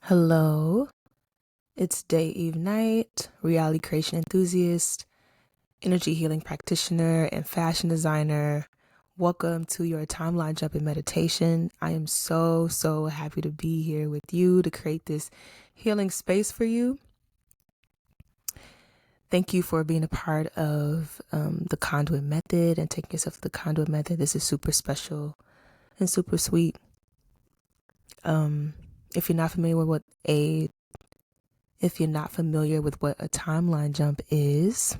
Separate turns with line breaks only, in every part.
Hello, it's Day Eve Night, reality creation enthusiast, energy healing practitioner, and fashion designer. Welcome to your timeline jumping meditation. I am so happy to be here with you to create this healing space for you. Thank you for being a part of the Conduit Method and taking yourself to the Conduit Method. This is super special and super sweet. If you're not familiar with what a timeline jump is,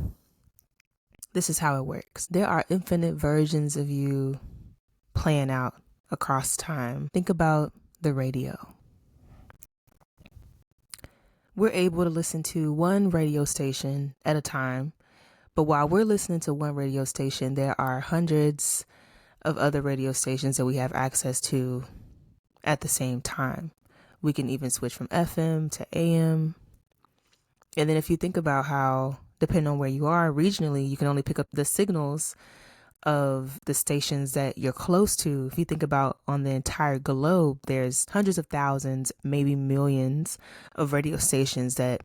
this is how it works. There are infinite versions of you playing out across time. Think about the radio. We're able to listen to one radio station at a time, but while we're listening to one radio station, there are hundreds of other radio stations that we have access to at the same time. We can even switch from FM to AM. And then if you think about how, depending on where you are regionally, you can only pick up the signals of the stations that you're close to. If you think about on the entire globe, there's hundreds of thousands, maybe millions of radio stations that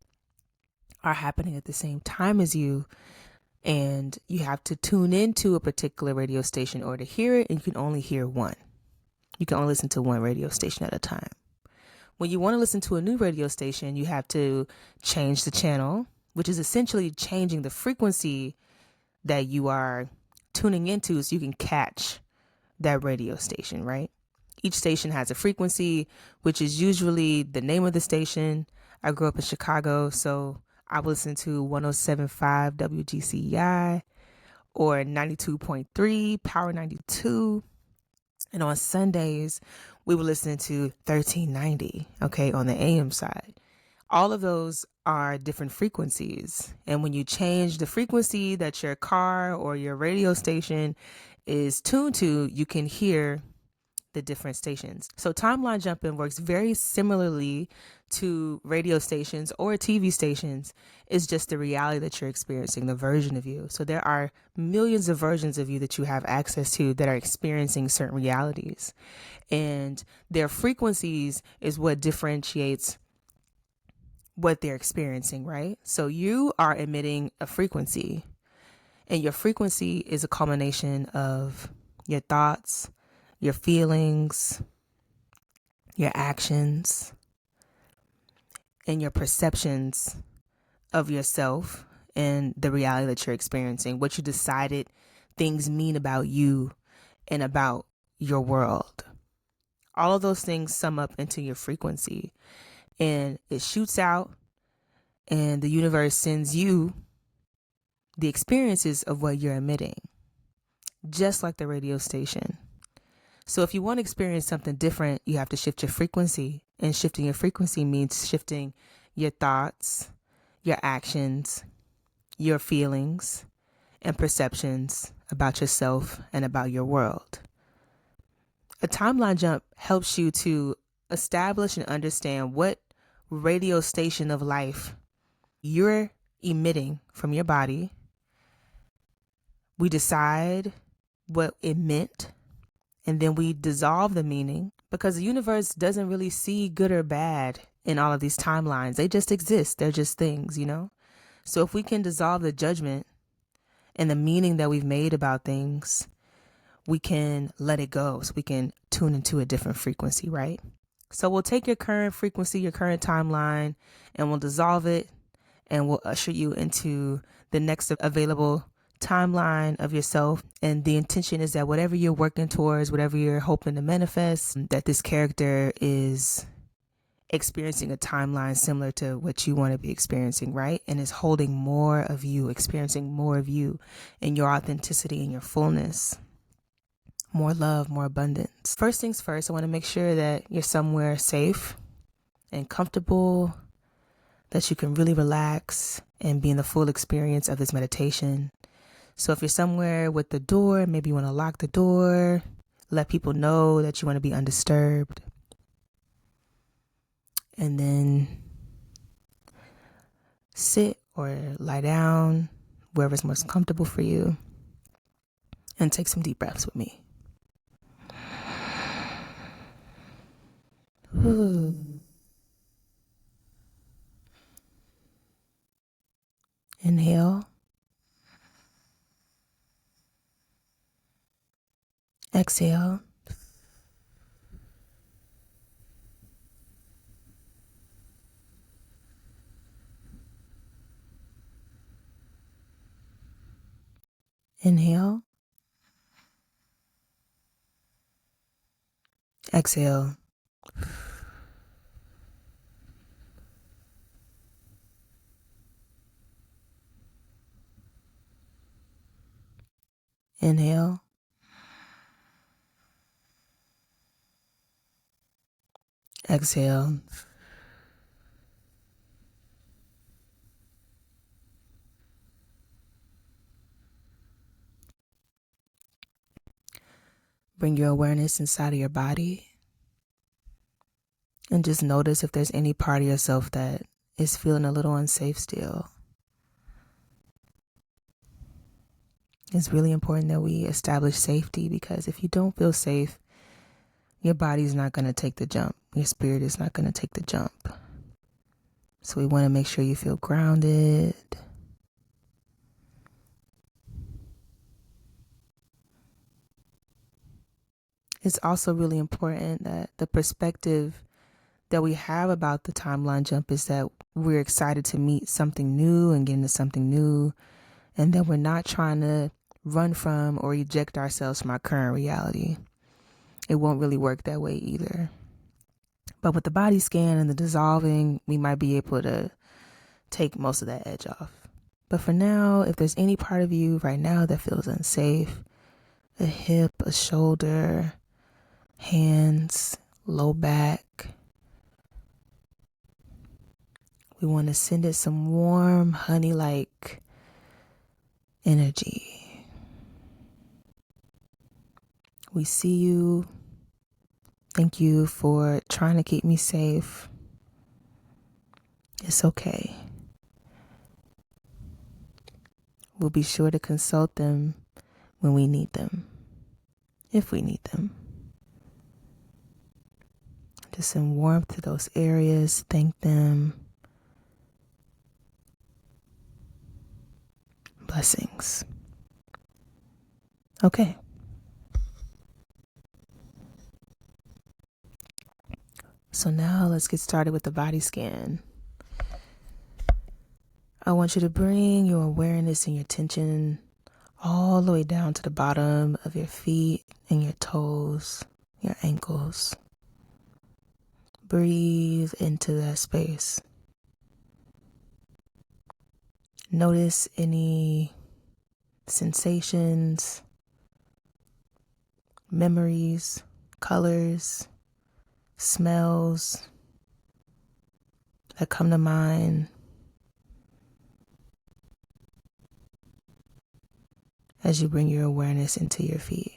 are happening at the same time as you. And you have to tune into a particular radio station or to hear it, and you can only hear one. You can only listen to one radio station at a time. When you want to listen to a new radio station, you have to change the channel, which is essentially changing the frequency that you are tuning into so you can catch that radio station, right? Each station has a frequency, which is usually the name of the station. I grew up in Chicago, so I would listen to 107.5 WGCI or 92.3 Power 92. And on Sundays, we were listening to 1390, okay, on the AM side. All of those are different frequencies. And when you change the frequency that your car or your radio station is tuned to, you can hear the different stations. So timeline jumping works very similarly to radio stations or TV stations. It's just the reality that you're experiencing, the version of you. So there are millions of versions of you that you have access to that are experiencing certain realities. And their frequencies is what differentiates what they're experiencing, right? So you are emitting a frequency, and your frequency is a culmination of your thoughts, your feelings, your actions, and your perceptions of yourself and the reality that you're experiencing, what you decided things mean about you and about your world. All of those things sum up into your frequency, and it shoots out, and the universe sends you the experiences of what you're emitting, just like the radio station. So if you want to experience something different, you have to shift your frequency. And shifting your frequency means shifting your thoughts, your actions, your feelings, and perceptions about yourself and about your world. A timeline jump helps you to establish and understand what radio station of life you're emitting from your body. We decide what it meant, and then we dissolve the meaning, because the universe doesn't really see good or bad in all of these timelines. They just exist. They're just things, you know? So if we can dissolve the judgment and the meaning that we've made about things, we can let it go. So we can tune into a different frequency, right? So we'll take your current frequency, your current timeline, and we'll dissolve it, and we'll usher you into the next available timeline of yourself. And the intention is that whatever you're working towards, whatever you're hoping to manifest, that this character is experiencing a timeline similar to what you want to be experiencing, right? And is holding more of you, experiencing more of you and your authenticity and your fullness. More love, more abundance. First things first, I want to make sure that you're somewhere safe and comfortable, that you can really relax and be in the full experience of this meditation. So if you're somewhere with the door, maybe you want to lock the door, let people know that you want to be undisturbed. And then sit or lie down wherever's most comfortable for you, and take some deep breaths with me. Exhale. Inhale. Exhale. Inhale. Exhale. Bring your awareness inside of your body and just notice if there's any part of yourself that is feeling a little unsafe still. It's really important that we establish safety, because if you don't feel safe, your body's not going to take the jump. Your spirit is not going to take the jump. So we want to make sure you feel grounded. It's also really important that the perspective that we have about the timeline jump is that we're excited to meet something new and get into something new, and that we're not trying to run from or eject ourselves from our current reality. It won't really work that way either. But with the body scan and the dissolving, we might be able to take most of that edge off. But for now, if there's any part of you right now that feels unsafe, a hip, a shoulder, hands, low back, we want to send it some warm, honey-like energy. We see you. Thank you for trying to keep me safe. It's okay. We'll be sure to consult them when we need them, if we need them. Just send warmth to those areas. Thank them. Blessings. Okay. So now let's get started with the body scan. I want you to bring your awareness and your attention all the way down to the bottom of your feet and your toes, your ankles. Breathe into that space. Notice any sensations, memories, colors, smells that come to mind as you bring your awareness into your feet.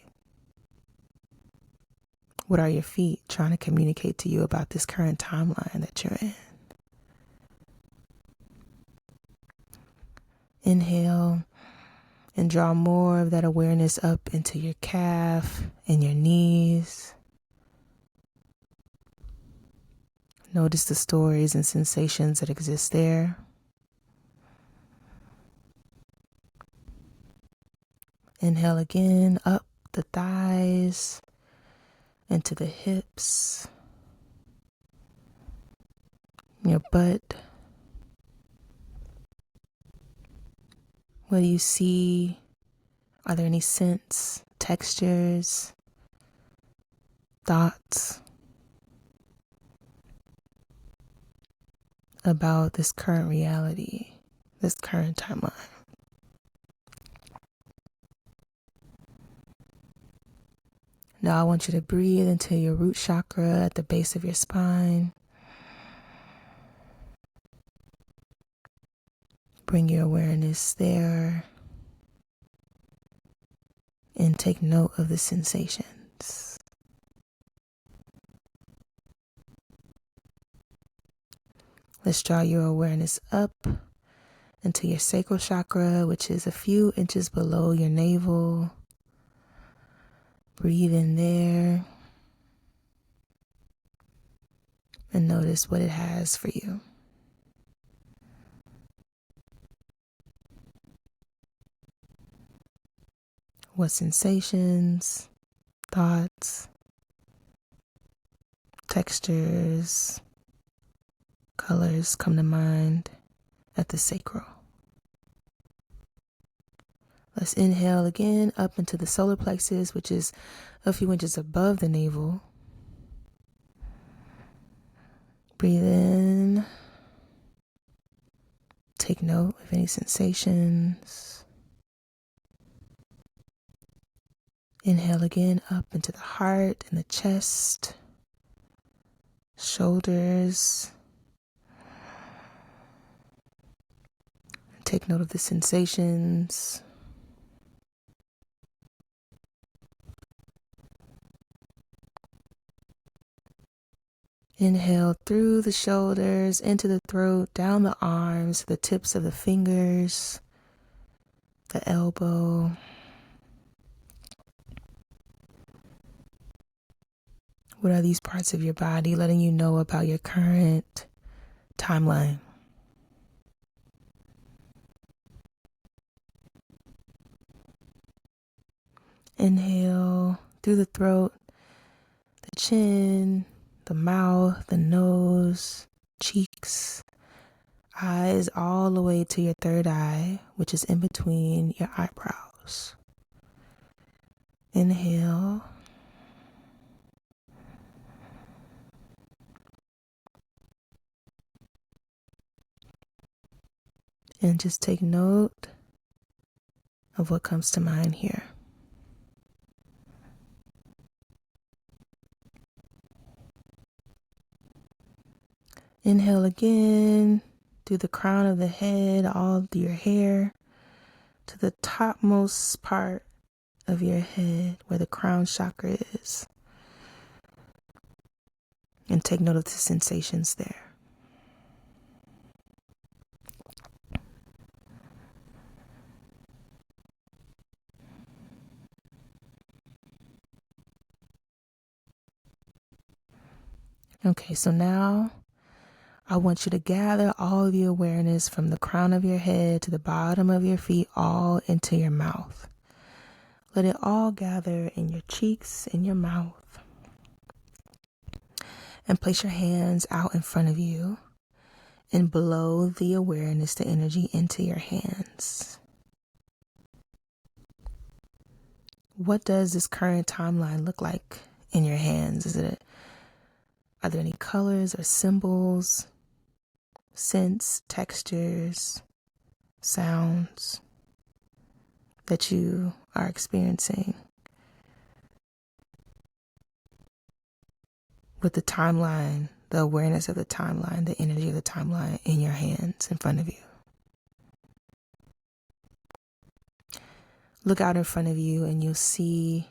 What are your feet trying to communicate to you about this current timeline that you're in? Inhale and draw more of that awareness up into your calf and your knees. Notice the stories and sensations that exist there. Inhale again, up the thighs, into the hips, your butt. What do you see? Are there any scents, textures, thoughts about this current reality, this current timeline? Now I want you to breathe into your root chakra at the base of your spine. Bring your awareness there and take note of the sensations. Let's draw your awareness up into your sacral chakra, which is a few inches below your navel. Breathe in there and notice what it has for you. What sensations, thoughts, textures, colors come to mind at the sacral. Let's inhale again up into the solar plexus, which is a few inches above the navel. Breathe in. Take note of any sensations. Inhale again up into the heart and the chest, shoulders. Take note of the sensations. Inhale through the shoulders, into the throat, down the arms, the tips of the fingers, the elbow. What are these parts of your body letting you know about your current timeline? Inhale through the throat, the chin, the mouth, the nose, cheeks, eyes, all the way to your third eye, which is in between your eyebrows. Inhale. And just take note of what comes to mind here. Inhale again through the crown of the head, all through your hair, to the topmost part of your head where the crown chakra is. And take note of the sensations there. Okay, so now I want you to gather all of the awareness from the crown of your head to the bottom of your feet, all into your mouth. Let it all gather in your cheeks, in your mouth. And place your hands out in front of you and blow the awareness, the energy into your hands. What does this current timeline look like in your hands? Are there any colors or symbols, scents, textures, sounds that you are experiencing with the timeline, the awareness of the timeline, the energy of the timeline in your hands in front of you? Look out in front of you and you'll see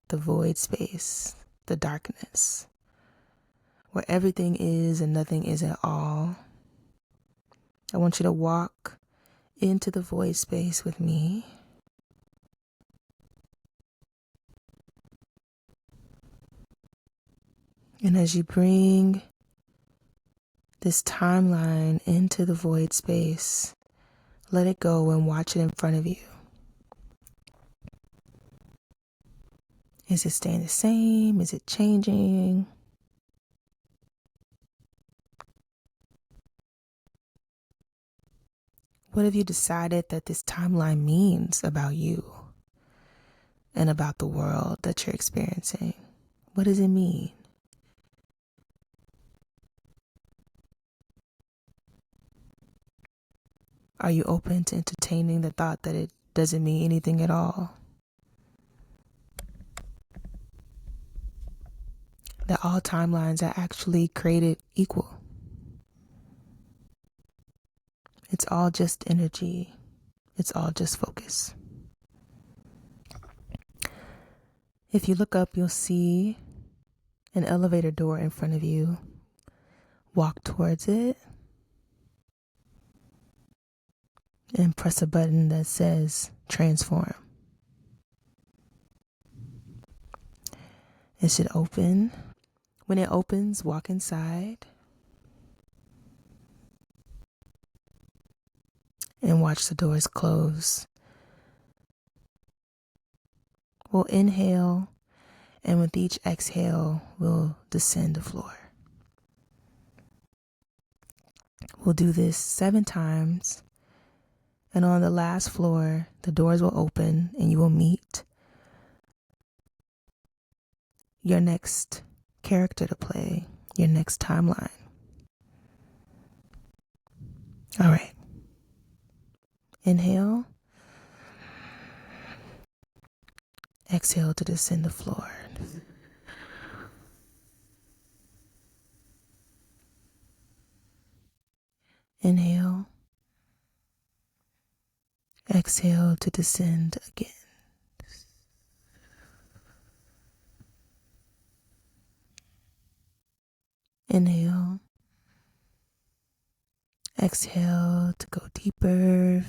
the void space, the darkness, where everything is and nothing is at all. I want you to walk into the void space with me. And as you bring this timeline into the void space, let it go and watch it in front of you. Is it staying the same? Is it changing? What have you decided that this timeline means about you and about the world that you're experiencing? What does it mean? Are you open to entertaining the thought that it doesn't mean anything at all? That all timelines are actually created equal. It's all just energy. It's all just focus. If you look up, you'll see an elevator door in front of you. Walk towards it and press a button that says transform. It should open. When it opens, walk inside and watch the doors close. We'll inhale And with each exhale, we'll descend the floor. We'll do this 7 times. And on the last floor, the doors will open and you will meet your next character to play, your next timeline. All right. Inhale. Exhale to descend the floor. Inhale. Exhale to descend again. Inhale. Exhale to go deeper.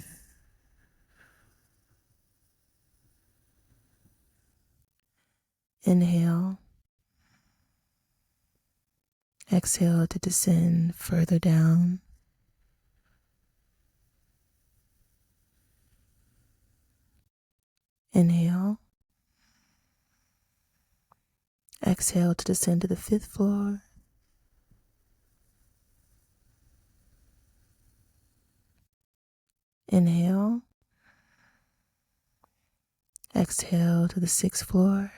Inhale. Exhale to descend further down. Inhale. Exhale to descend to the 5th floor. Inhale. Exhale to the 6th floor.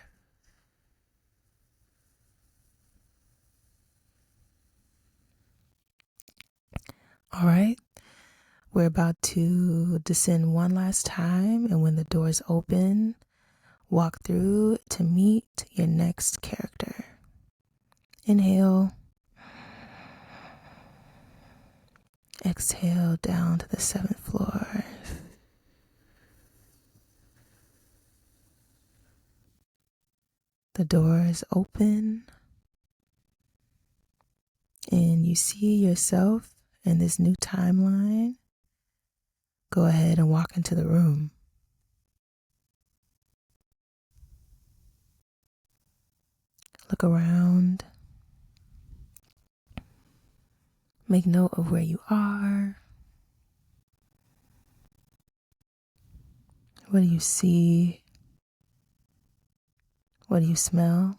All right. We're about to descend one last time, and when the doors open, walk through to meet your next character. Inhale. Exhale down to the 7th floor. The doors open, and you see yourself in this new timeline. Go ahead and walk into the room. Look around. Make note of where you are. What do you see? What do you smell?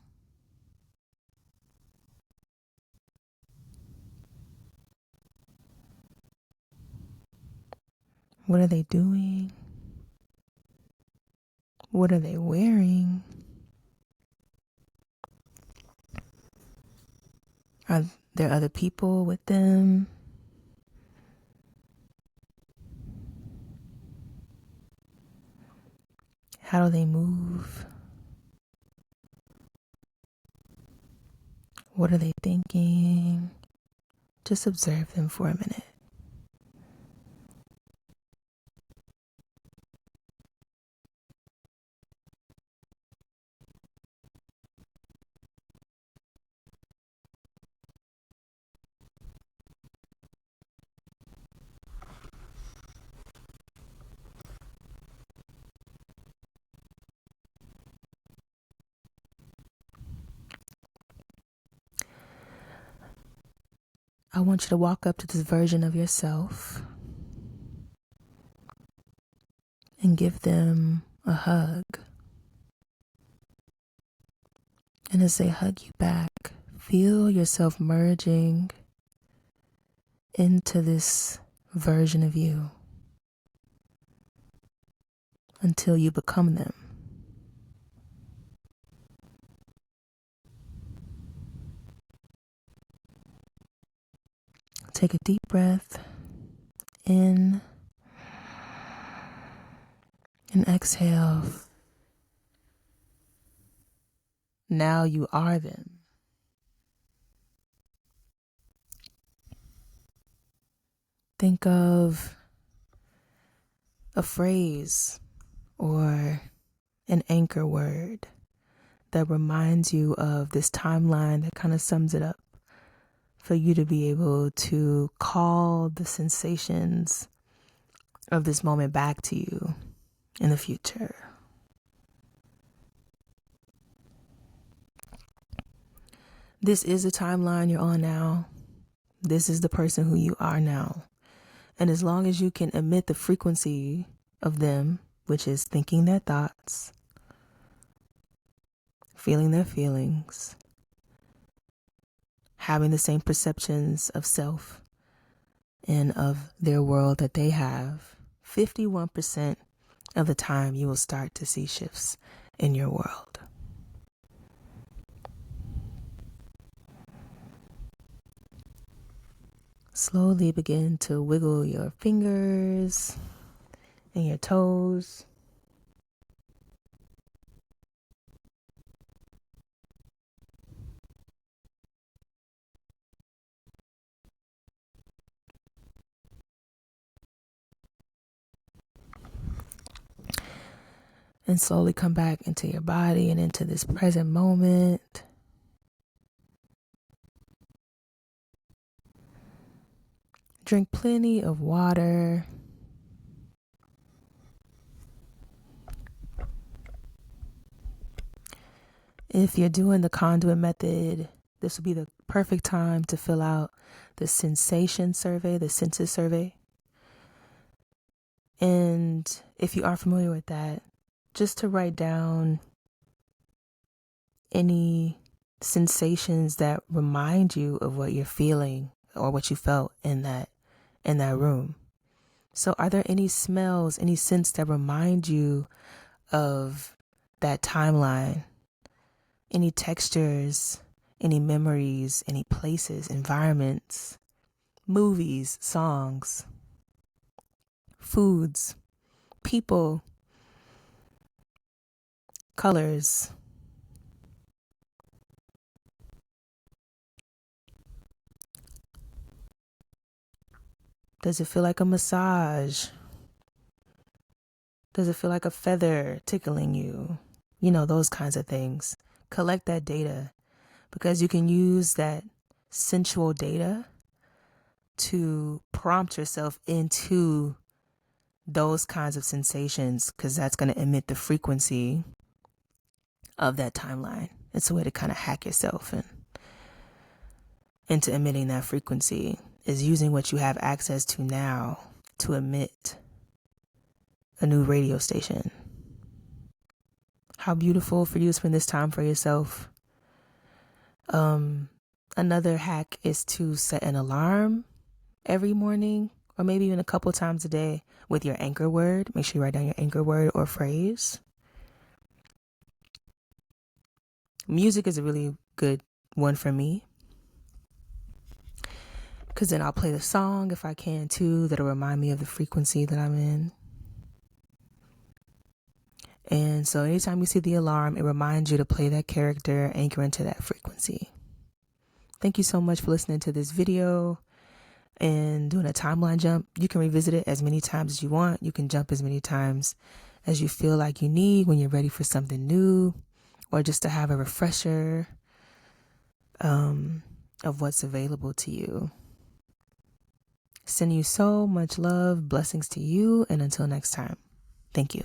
What are they doing? What are they wearing? Are there other people with them? How do they move? What are they thinking? Just observe them for a minute. I want you to walk up to this version of yourself and give them a hug. And as they hug you back, feel yourself merging into this version of you until you become them. Take a deep breath in and exhale. Now you are them. Think of a phrase or an anchor word that reminds you of this timeline that kind of sums it up, for you to be able to call the sensations of this moment back to you in the future. This is the timeline you're on now. This is the person who you are now. And as long as you can emit the frequency of them, which is thinking their thoughts, feeling their feelings, having the same perceptions of self and of their world that they have, 51% of the time you will start to see shifts in your world. Slowly begin to wiggle your fingers and your toes. And slowly come back into your body and into this present moment. Drink plenty of water. If you're doing the Conduit method, this will be the perfect time to fill out the sensation survey, the senses survey. And if you aren't familiar with that, just to write down any sensations that remind you of what you're feeling or what you felt in that room. So are there any smells, any scents that remind you of that timeline? Any textures, any memories, any places, environments, movies, songs, foods, people, colors? Does it feel like a massage? Does it feel like a feather tickling you? You know, those kinds of things. Collect that data, because you can use that sensual data to prompt yourself into those kinds of sensations, because that's going to emit the frequency of that timeline. It's a way to kind of hack yourself into emitting that frequency, is using what you have access to now to emit a new radio station. How beautiful for you to spend this time for yourself. Another hack is to set an alarm every morning, or maybe even a couple times a day, with your anchor word. Make sure you write down your anchor word or phrase. Music is a really good one for me, because then I'll play the song if I can too, that'll remind me of the frequency that I'm in. And so anytime you see the alarm, it reminds you to play that character, anchor into that frequency. Thank you so much for listening to this video and doing a timeline jump. You can revisit it as many times as you want. You can jump as many times as you feel like you need when you're ready for something new, or just to have a refresher of what's available to you. Sending you so much love, blessings to you, and until next time, thank you.